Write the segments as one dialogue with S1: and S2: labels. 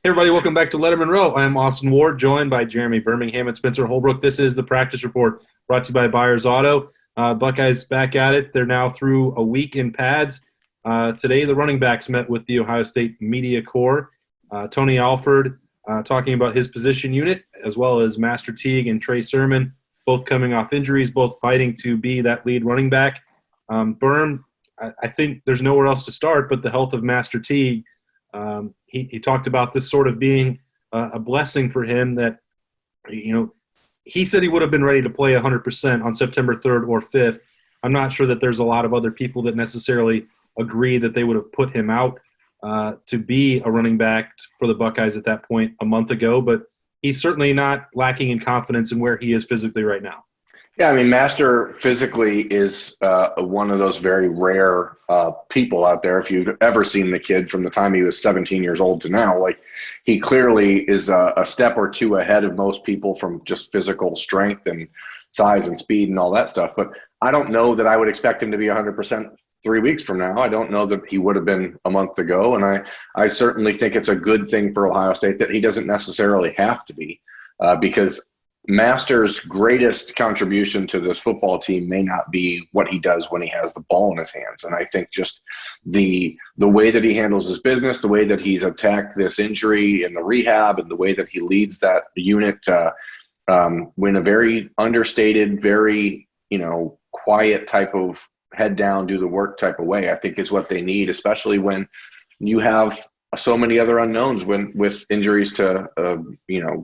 S1: Hey everybody, welcome back to Lettermen Row. I'm Austin Ward, joined by Jeremy Birmingham and Spencer Holbrook. This is the practice report brought to you by Byers Auto. Buckeyes back at it. They're now through a week in pads. Today, the running backs met with the Ohio State Media Corps. Tony Alford talking about his position unit, as well as Master Teague and Trey Sermon, both coming off injuries, both fighting to be that lead running back. I think there's nowhere else to start but the health of Master Teague. He talked about this sort of being a blessing for him that, he said he would have been ready to play 100% on September 3rd or 5th. I'm not sure that there's a lot of other people that necessarily agree that they would have put him out to be a running back for the Buckeyes at that point a month ago, but he's certainly not lacking in confidence in where he is physically right now.
S2: Yeah, I mean, Master physically is one of those very rare people out there. If you've ever seen the kid from the time he was 17 years old to now, like he clearly is a step or two ahead of most people from just physical strength and size and speed and all that stuff. But I don't know that I would expect him to be 100% 3 weeks from now. I don't know that he would have been a month ago. And I certainly think it's a good thing for Ohio State that he doesn't necessarily have to be because Master's greatest contribution to this football team may not be what he does when he has the ball in his hands. And I think just the way that he handles his business, the way that he's attacked this injury in the rehab, and the way that he leads that unit when a very understated, very, quiet type of head down, do the work type of way, I think is what they need, especially when you have so many other unknowns with injuries to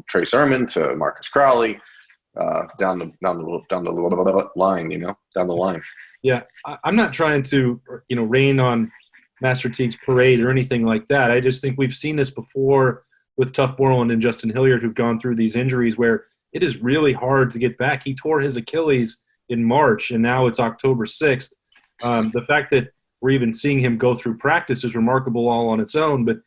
S2: Trey Sermon, to Marcus Crowley, down the line.
S1: Yeah, I'm not trying to rain on Master Teague's parade or anything like that. I just think we've seen this before with Tuff Borland and Justin Hilliard, who've gone through these injuries where it is really hard to get back. He tore his Achilles in March, and now it's October 6th. The fact that we're even seeing him go through practice is remarkable all on its own. But,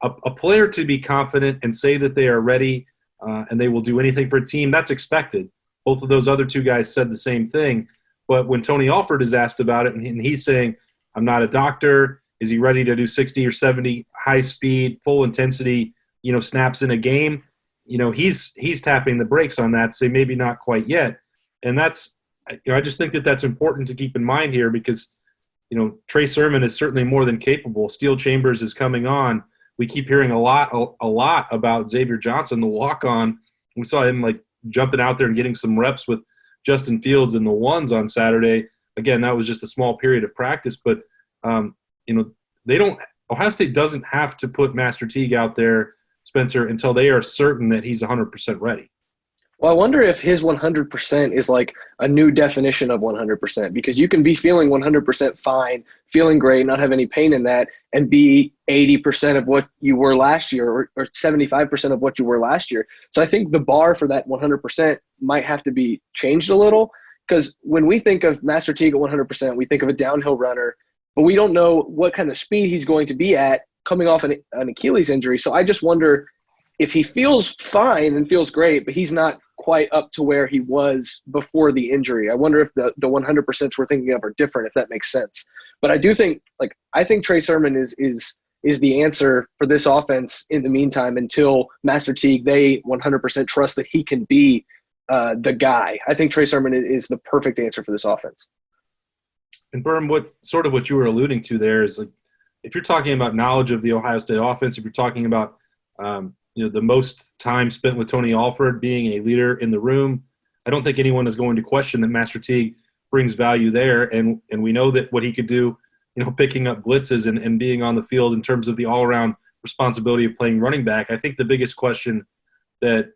S1: a player to be confident and say that they are ready and they will do anything for a team, that's expected. Both of those other two guys said the same thing. But when Tony Alford is asked about it and he's saying, I'm not a doctor, is he ready to do 60 or 70 high speed, full intensity, snaps in a game? He's tapping the brakes on that, say maybe not quite yet. And that's, I just think that that's important to keep in mind here because, Trey Sermon is certainly more than capable. Steel Chambers is coming on. We keep hearing a lot about Xavier Johnson, the walk-on. We saw him jumping out there and getting some reps with Justin Fields in the ones on Saturday. Again, that was just a small period of practice, but Ohio State doesn't have to put Master Teague out there, Spencer, until they are certain that he's 100% ready.
S3: Well, I wonder if his 100% is like a new definition of 100%, because you can be feeling 100% fine, feeling great, not have any pain in that, and be 80% of what you were last year or 75% of what you were last year. So I think the bar for that 100% might have to be changed a little, because when we think of Master Teague at 100%, we think of a downhill runner, but we don't know what kind of speed he's going to be at coming off an Achilles injury. So I just wonder if he feels fine and feels great, but he's not quite up to where he was before the injury. I wonder if the 100% we're thinking of are different, if that makes sense. But I do think, I think Trey Sermon is the answer for this offense in the meantime until Master Teague, they 100% trust that he can be the guy. I think Trey Sermon is the perfect answer for this offense.
S1: And Berm, what you were alluding to there is if you're talking about knowledge of the Ohio State offense, if you're talking about the most time spent with Tony Alford being a leader in the room, I don't think anyone is going to question that Master Teague brings value there. And we know that what he could do, picking up blitzes and being on the field in terms of the all-around responsibility of playing running back. I think the biggest question that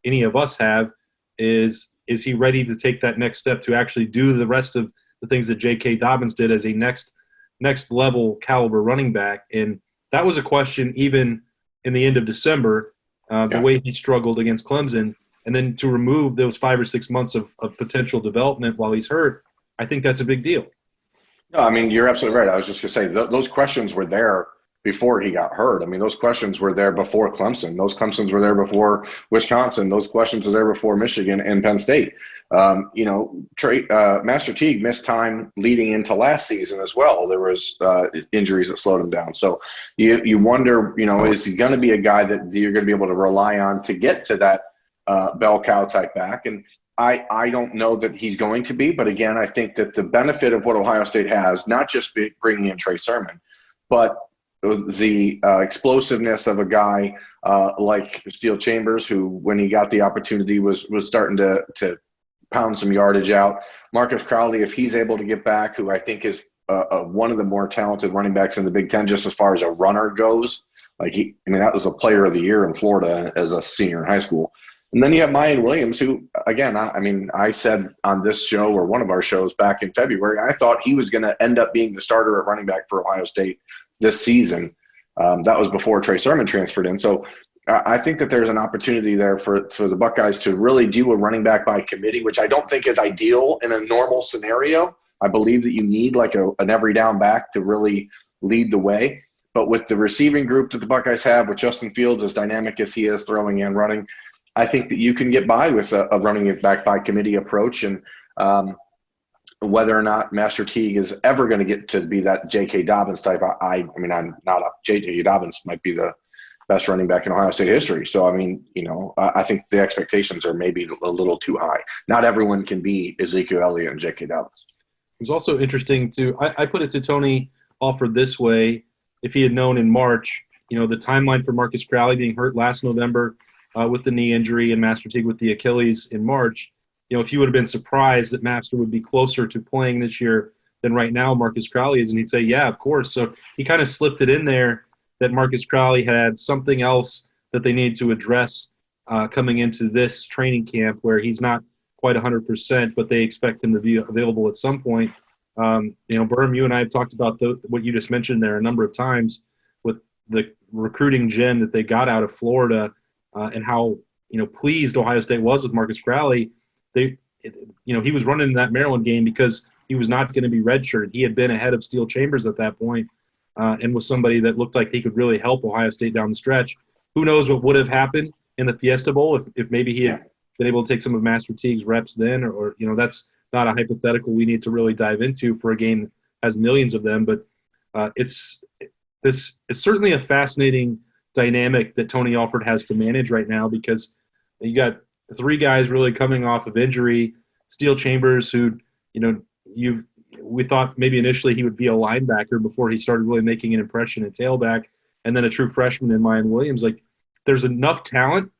S1: any of us have is he ready to take that next step to actually do the rest of the things that J.K. Dobbins did as a next level caliber running back? And that was a question even in the end of December, the way he struggled against Clemson, and then to remove those 5 or 6 months of potential development while he's hurt, I think that's a big deal.
S2: No, I mean, you're absolutely right. I was just going to say those questions were there before he got hurt. I mean, those questions were there before Clemson. Those questions were there before Wisconsin. Those questions were there before Michigan and Penn State. Master Teague missed time leading into last season as well. There was injuries that slowed him down. So you wonder, is he going to be a guy that you're going to be able to rely on to get to that bell cow type back? And I don't know that he's going to be, but again, I think that the benefit of what Ohio State has, not just bringing in Trey Sermon, but the explosiveness of a guy like Steel Chambers, who, when he got the opportunity, was starting to pound some yardage out. Marcus Crowley, if he's able to get back, who I think is one of the more talented running backs in the Big Ten, just as far as a runner goes. That was a player of the year in Florida as a senior in high school. And then you have Mayan Williams, who, again, I said on this show or one of our shows back in February, I thought he was going to end up being the starter at running back for Ohio State this season. That was before Trey Sermon transferred in. So I think that there's an opportunity there for the Buckeyes to really do a running back by committee, which I don't think is ideal in a normal scenario. I believe that you need like an every down back to really lead the way. But with the receiving group that the Buckeyes have, with Justin Fields as dynamic as he is throwing and running, I think that you can get by with a running it back by committee approach. And whether or not Master Teague is ever going to get to be that J.K. Dobbins type, I'm not up. J.K. Dobbins might be the best running back in Ohio State history. So, I think the expectations are maybe a little too high. Not everyone can be Ezekiel Elliott and J.K. Dobbins.
S1: It was also interesting I put it to Tony Alford this way. If he had known in March, the timeline for Marcus Crowley being hurt last November with the knee injury and Master Teague with the Achilles in March, if you would have been surprised that Master would be closer to playing this year than right now Marcus Crowley is, and he'd say, yeah, of course. So he kind of slipped it in there that Marcus Crowley had something else that they needed to address coming into this training camp, where he's not quite 100%, but they expect him to be available at some point. Berm, you and I have talked about what you just mentioned there a number of times with the recruiting gem that they got out of Florida and how pleased Ohio State was with Marcus Crowley. He was running in that Maryland game because he was not going to be redshirted. He had been ahead of Steel Chambers at that point, and was somebody that looked like he could really help Ohio State down the stretch. Who knows what would have happened in the Fiesta Bowl if maybe he had been able to take some of Master Teague's reps then, or that's not a hypothetical we need to really dive into for a game that has millions of them. But it's certainly a fascinating dynamic that Tony Alford has to manage right now, because you got three guys really coming off of injury. Steel Chambers, who we thought maybe initially he would be a linebacker before he started really making an impression at tailback, and then a true freshman in Mayan Williams. There's enough talent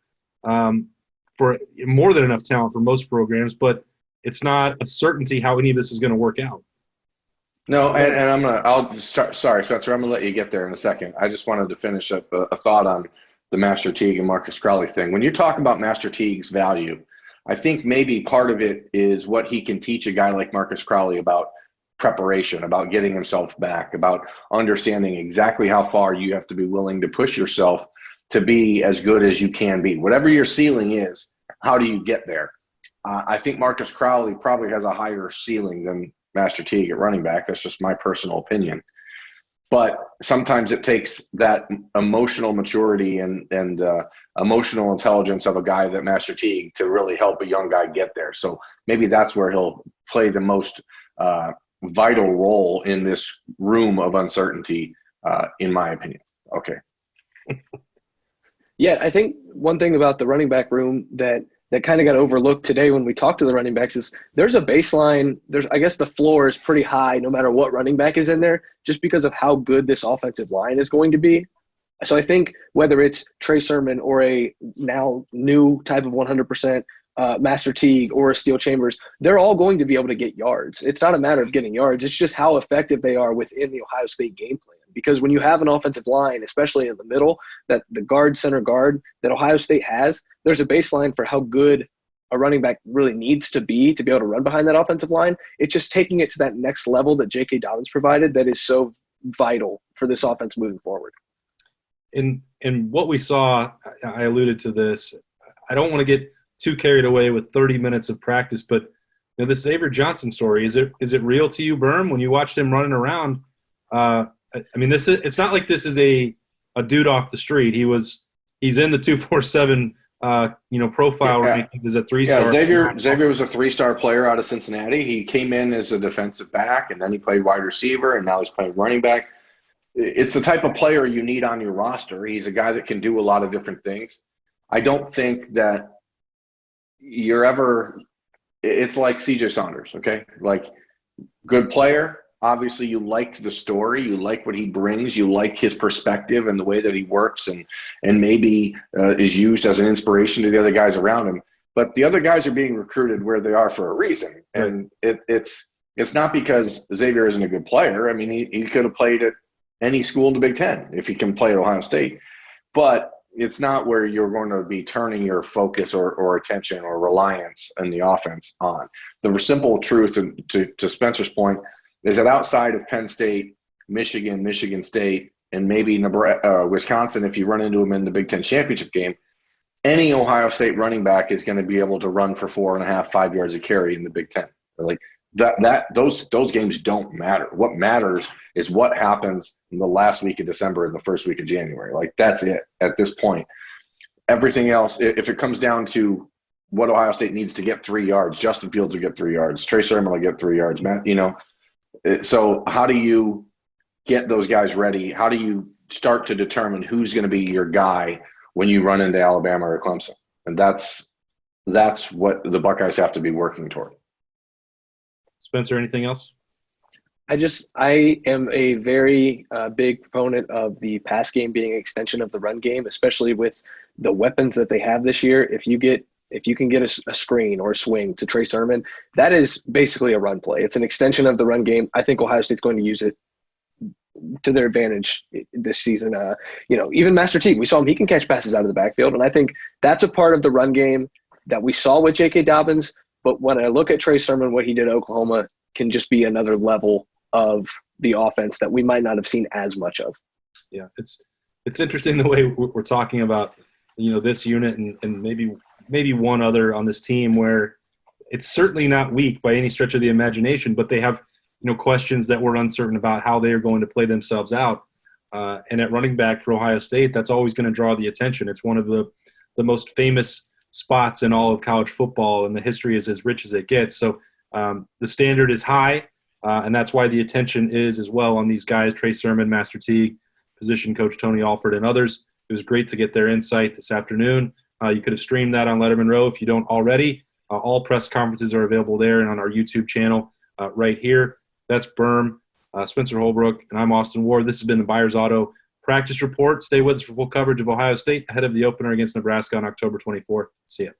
S1: for more than enough talent for most programs, but it's not a certainty how any of this is going to work out.
S2: No, and I'll start. Sorry, Spencer, I'm going to let you get there in a second. I just wanted to finish up a thought on the Master Teague and Marcus Crowley thing. When you talk about Master Teague's value, I think maybe part of it is what he can teach a guy like Marcus Crowley about preparation, about getting himself back, about understanding exactly how far you have to be willing to push yourself to be as good as you can be. Whatever your ceiling is, how do you get there? I think Marcus Crowley probably has a higher ceiling than Master Teague at running back. That's just my personal opinion. But sometimes it takes that emotional maturity and emotional intelligence of a guy that Master Teague to really help a young guy get there. So maybe that's where he'll play the most vital role in this room of uncertainty, in my opinion. Okay.
S3: Yeah, I think one thing about the running back room that kind of got overlooked today when we talked to the running backs is there's a baseline. I guess the floor is pretty high no matter what running back is in there, just because of how good this offensive line is going to be. So I think whether it's Trey Sermon or a now new type of 100% Master Teague or a Steel Chambers, they're all going to be able to get yards. It's not a matter of getting yards. It's just how effective they are within the Ohio State game plan. Because when you have an offensive line, especially in the middle, that the center guard that Ohio State has, there's a baseline for how good a running back really needs to be able to run behind that offensive line. It's just taking it to that next level that J.K. Dobbins provided that is so vital for this offense moving forward.
S1: In what we saw, I alluded to this. I don't want to get too carried away with 30 minutes of practice, but this Xavier Johnson story, is it real to you, Berm? When you watched him running around, I mean, it's not like this is a dude off the street. He's in the 247 profile rankings as a 3-star.
S2: Yeah, Xavier was a 3-star player out of Cincinnati. He came in as a defensive back, and then he played wide receiver, and now he's playing running back. It's the type of player you need on your roster. He's a guy that can do a lot of different things. I don't think that you're ever – it's like C.J. Saunders, okay? Like, good player. Obviously, you liked the story. You like what he brings. You like his perspective and the way that he works and maybe is used as an inspiration to the other guys around him. But the other guys are being recruited where they are for a reason. And it's not because Xavier isn't a good player. I mean, he could have played at any school in the Big Ten if he can play at Ohio State. But it's not where you're going to be turning your focus or attention or reliance in the offense on. The simple truth, and to Spencer's point, is that outside of Penn State, Michigan State, and maybe Wisconsin, if you run into them in the Big Ten championship game, any Ohio State running back is going to be able to run for 4.5, 5 yards a carry in the Big Ten. Like those games don't matter. What matters is what happens in the last week of December and the first week of January. Like, that's it at this point. Everything else, if it comes down to what Ohio State needs to get 3 yards, Justin Fields will get 3 yards, Trey Sermon will get 3 yards, Matt, So how do you get those guys ready? How do you start to determine who's going to be your guy when you run into Alabama or Clemson? And that's what the Buckeyes have to be working toward.
S1: Spencer, anything else?
S3: I am a very big proponent of the pass game being an extension of the run game, especially with the weapons that they have this year. If you can get a screen or a swing to Trey Sermon, that is basically a run play. It's an extension of the run game. I think Ohio State's going to use it to their advantage this season. Even Master Teague, we saw him. He can catch passes out of the backfield, and I think that's a part of the run game that we saw with J.K. Dobbins. But when I look at Trey Sermon, what he did at Oklahoma can just be another level of the offense that we might not have seen as much of.
S1: Yeah, it's interesting the way we're talking about this unit and maybe one other on this team where it's certainly not weak by any stretch of the imagination, but they have questions that we're uncertain about how they are going to play themselves out. And at running back for Ohio State, that's always going to draw the attention. It's one of the most famous spots in all of college football, and the history is as rich as it gets. So the standard is high, and that's why the attention is as well on these guys, Trey Sermon, Master Teague, position coach Tony Alford, and others. It was great to get their insight this afternoon. You could have streamed that on Lettermen Row if you don't already. All press conferences are available there and on our YouTube channel right here. That's Berm, Spencer Holbrook, and I'm Austin Ward. This has been the Byers Auto Practice Report. Stay with us for full coverage of Ohio State ahead of the opener against Nebraska on October 24th. See ya.